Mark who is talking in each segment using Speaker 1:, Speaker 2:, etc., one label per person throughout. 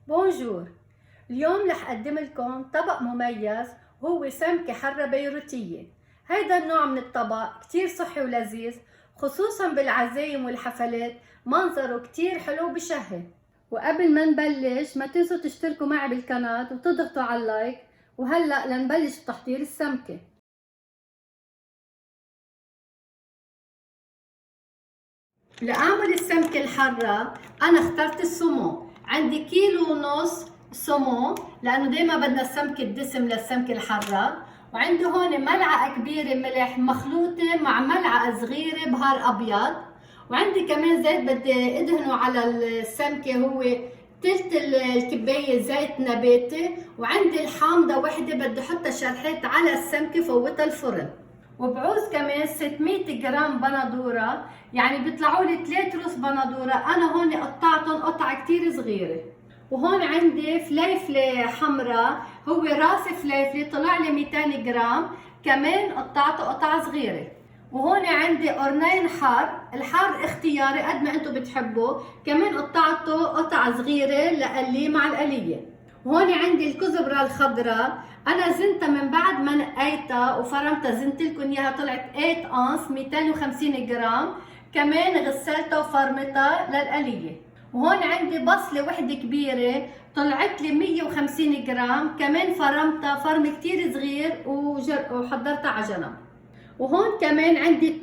Speaker 1: بونجور. اليوم رح أقدم لكم طبق مميز هو سمكة حرة بيروتية. هيدا النوع من الطبق كتير صحي ولذيذ، خصوصا بالعزايم والحفلات. منظره كتير حلو وبشهي. وقبل ما نبلش ما تنسوا تشتركوا معي بالقناة وتضغطوا على اللايك. وهلأ لنبلش بتحضير السمكة. لأعمل السمكة الحرة أنا اخترت السمو. عندي كيلو ونص سمو لأنه دايما بدنا السمكة الدسم للسمكة الحرة. وعندي هون ملعقة كبيرة ملح مخلوطة مع ملعقة صغيرة بهار أبيض. وعندي كمان زيت بدي ادهنه على السمكة، هو تلت الكباية زيت نباتي. وعندي الحامضة وحدة بدي احطها شرحات على السمكة فوتها الفرن. وبعوز كمان 600 جرام بندورة، يعني بيطلعوا لي 3 رز بندورة. انا هون قطعتهم قطعة كتير صغيرة. وهون عندي فليفلة حمراء، هو راس فليفلة طلع لي 200 جرام، كمان قطعته قطع صغيرة. وهون عندي قرنين حار، الحار اختياري قد ما انتم بتحبوا، كمان قطعته قطع صغيرة لقلي مع القلية. وهون عندي الكزبرة الخضراء، انا زنتها من بعد ما نقيتها وفرمتها، زنت لكم اياها طلعت 8 اونص 250 جرام، كمان غسلتها وفرمتها للقليه. وهون عندي بصله وحده كبيره طلعت لي 150 جرام، كمان فرمتها فرم كتير صغير وحضرتها على جنب. وهون كمان عندي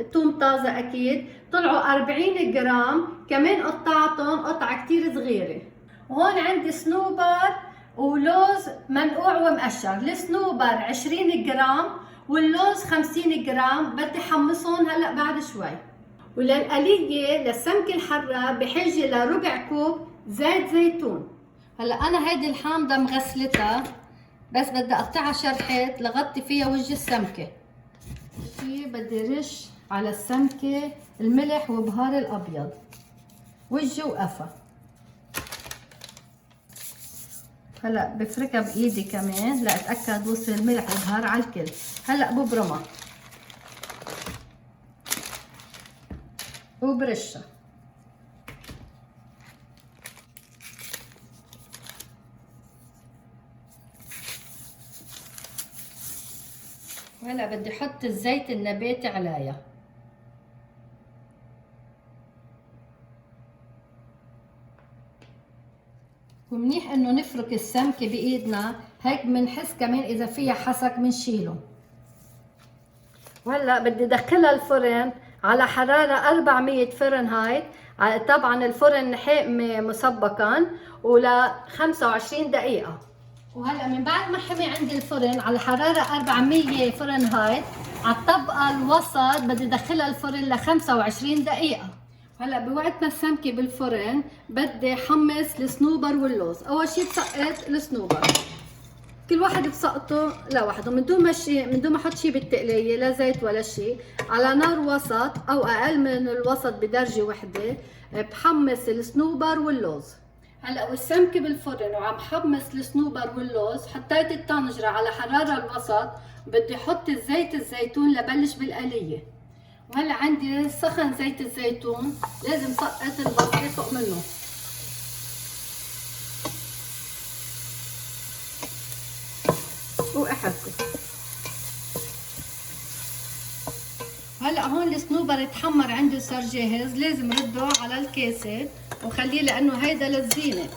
Speaker 1: الثوم طازه اكيد، طلعوا 40 جرام، كمان قطعتهم قطعه كتير صغيره. وهون عندي صنوبر ولوز منقوع ومقشر. الصنوبر 20 جرام واللوز 50 جرام، بدي حمصهم هلا بعد شوي. وللقلية للسمكة الحرة بحاجة لربع كوب زيت زيتون. هلا انا هيدي الحامضة مغسلتها، بس بدي اقطعها شرحات لغطي فيها وجه السمكة. بدي رش على السمكة الملح وبهار الابيض وجه وقفا. هلا بفركها بايدي كمان لاتاكد وصل الملح والبهار على الكل. هلا ببرمها وبرشها. وهلا بدي احط الزيت النباتي عليها. ومنيح انه نفرك السمكه بايدنا، هيك بنحس كمان اذا فيها حسك بنشيله. وهلا بدي ادخلها الفرن على حراره 400 فرنهايت، طبعا الفرن حامي مسبقا، ولا 25 دقيقه. وهلا من بعد ما حمي عندي الفرن على حراره 400 فرنهايت على الطبقه الوسط، بدي ادخلها الفرن ل 25 دقيقه. هلا بوقت ما السمكه بالفرن بدي حمص الصنوبر واللوز. اول شيء بسقط الصنوبر، كل واحد بسقطه لوحده من دون ما احط شيء بالتقليه، لا زيت ولا شيء، على نار وسط او اقل من الوسط بدرجه وحده. بحمص الصنوبر واللوز. هلا والسمكه بالفرن وعم حمص الصنوبر واللوز، حطيت الطنجره على حراره الوسط، بدي احط زيت الزيتون لبلش بالقليه. وهلا عندي سخن زيت الزيتون، لازم سقط البصله فوق منه. واحركه. هلا هون الصنوبر اتحمر عندي صار جاهز، لازم رده على الكاسه وخليه لانه هيدا للزينه.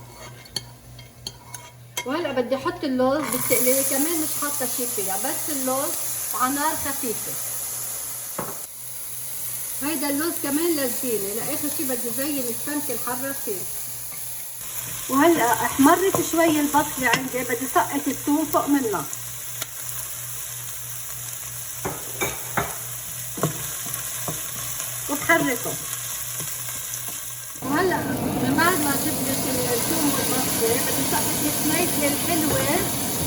Speaker 1: وهلا بدي احط اللوز بالتقليه، كمان مش حاطه شيء فيها، بس اللوز على نار خفيفه. هيدا اللوز كمان للزينه، لاخر شيء بدي زين السمكه الحره فيه. وهلا احمرت شوي البصله عندي، بدي سقط الثوم فوق منها. وبحركه. وهلا من بعد ما تبلش الثوم والبصله بدي سقط الفليفله الحلوه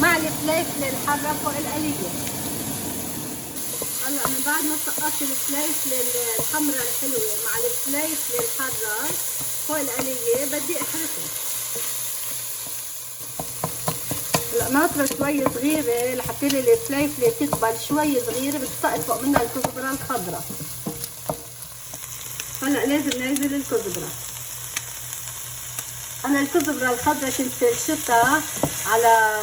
Speaker 1: مع الفليفله الحاره فوق القليه. هلا من بعد ما سقطت الفليفله الحمراء الحلوه مع الفليفله الحاره فوق القليه بدي احركهم. هلا ناطره شوي صغيره لحتى لي الفليفله تدبل شوي صغيره، بدي سقط فوق منها الكزبره الخضراء. هلا لازم ننزل الكزبره انا الكزبره الخضراء كنت فرشتها على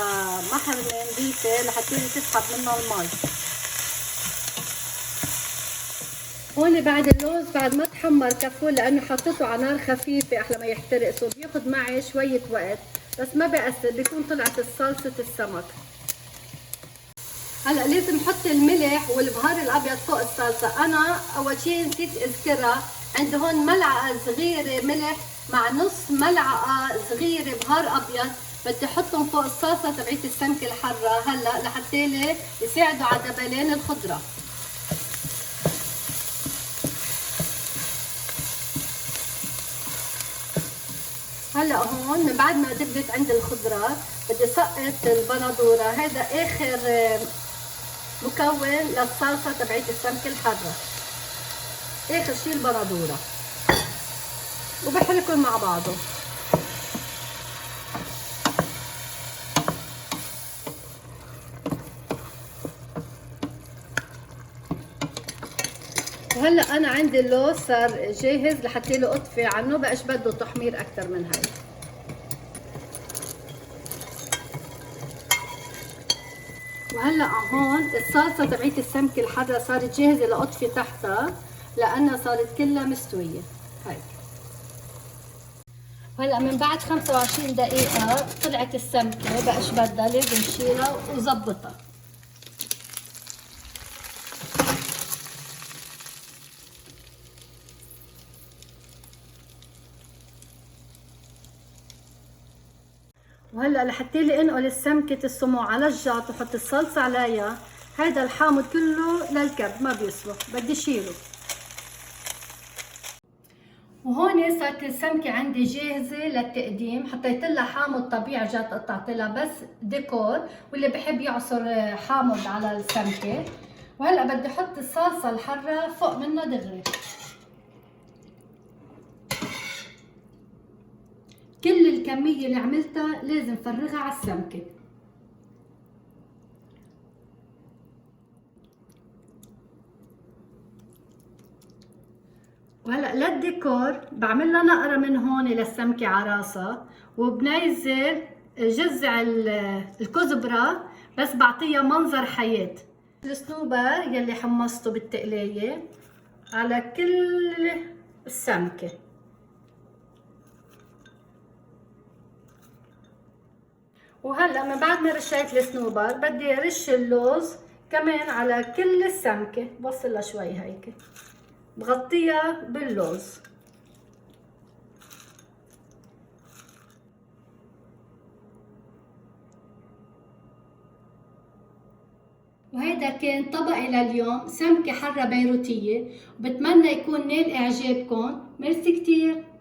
Speaker 1: محل نظيفه لحتى تسحب منها المي. هون بعد اللوز بعد ما تحمر كفو لانه حطيته على نار خفيفه احلى ما يحترق، سو بياخد معي شويه وقت بس ما بيأثر، بيكون طلعت صلصه السمك. هلا لازم احط الملح والبهار الابيض فوق الصلصه. انا اول شيء نسيت اذكرها، عندي هون ملعقه صغيره ملح مع نص ملعقه صغيره بهار ابيض، بدي احطهم فوق الصلصه تبعت السمكه الحاره هلا لحتى يساعدوا على دبلان الخضره. هلا هون من بعد ما دبت عند الخضرات بدي سقط البندوره، هذا اخر مكون للصلصه تبعت السمكه الحاره، اخر شيء البندوره، وبحركهم مع بعضه. وهلا انا عندي اللوز صار جاهز لحتى له اطفي عنه، بقاش بده تحمير اكثر من هاي. وهلا هون الصلصه تبعت السمكه الحاره صارت جاهزه لاطفي تحتها لانها صارت كلها مستويه. هاي هلا من بعد 25 دقيقه طلعت السمكه، بقاش بدها، لازم شيلها وظبطها. وهلا لحتى لي انقل السمكة السمو على الجاط وحط الصلصة عليها، هذا الحامض كله للكب ما بيصلح، بدي شيله. وهون صارت السمكة عندي جاهزة للتقديم، حطيت لها حامض طبيعي، جات قطعت لها بس ديكور، واللي بحب يعصر حامض على السمكة. وهلا بدي احط الصلصة الحارة فوق منها دغري. كل الكمية اللي عملتها لازم فرغها على السمكة. وهلا للديكور بعمل لها نقرة من هون للسمكة على راسها، وبنزل جزع الكزبرة بس بعطيها منظر حياة. الصنوبر يلي حمصته بالتقلية على كل السمكة. وهلا من بعد ما رشيت الصنوبر بدي رش اللوز كمان على كل السمكة، بوصلها شوي هيك، بغطيها باللوز. وهيدا كان طبقي لليوم، سمكة حرة بيروتية، وبتمنى يكون نال اعجابكم. ميرسي كتير.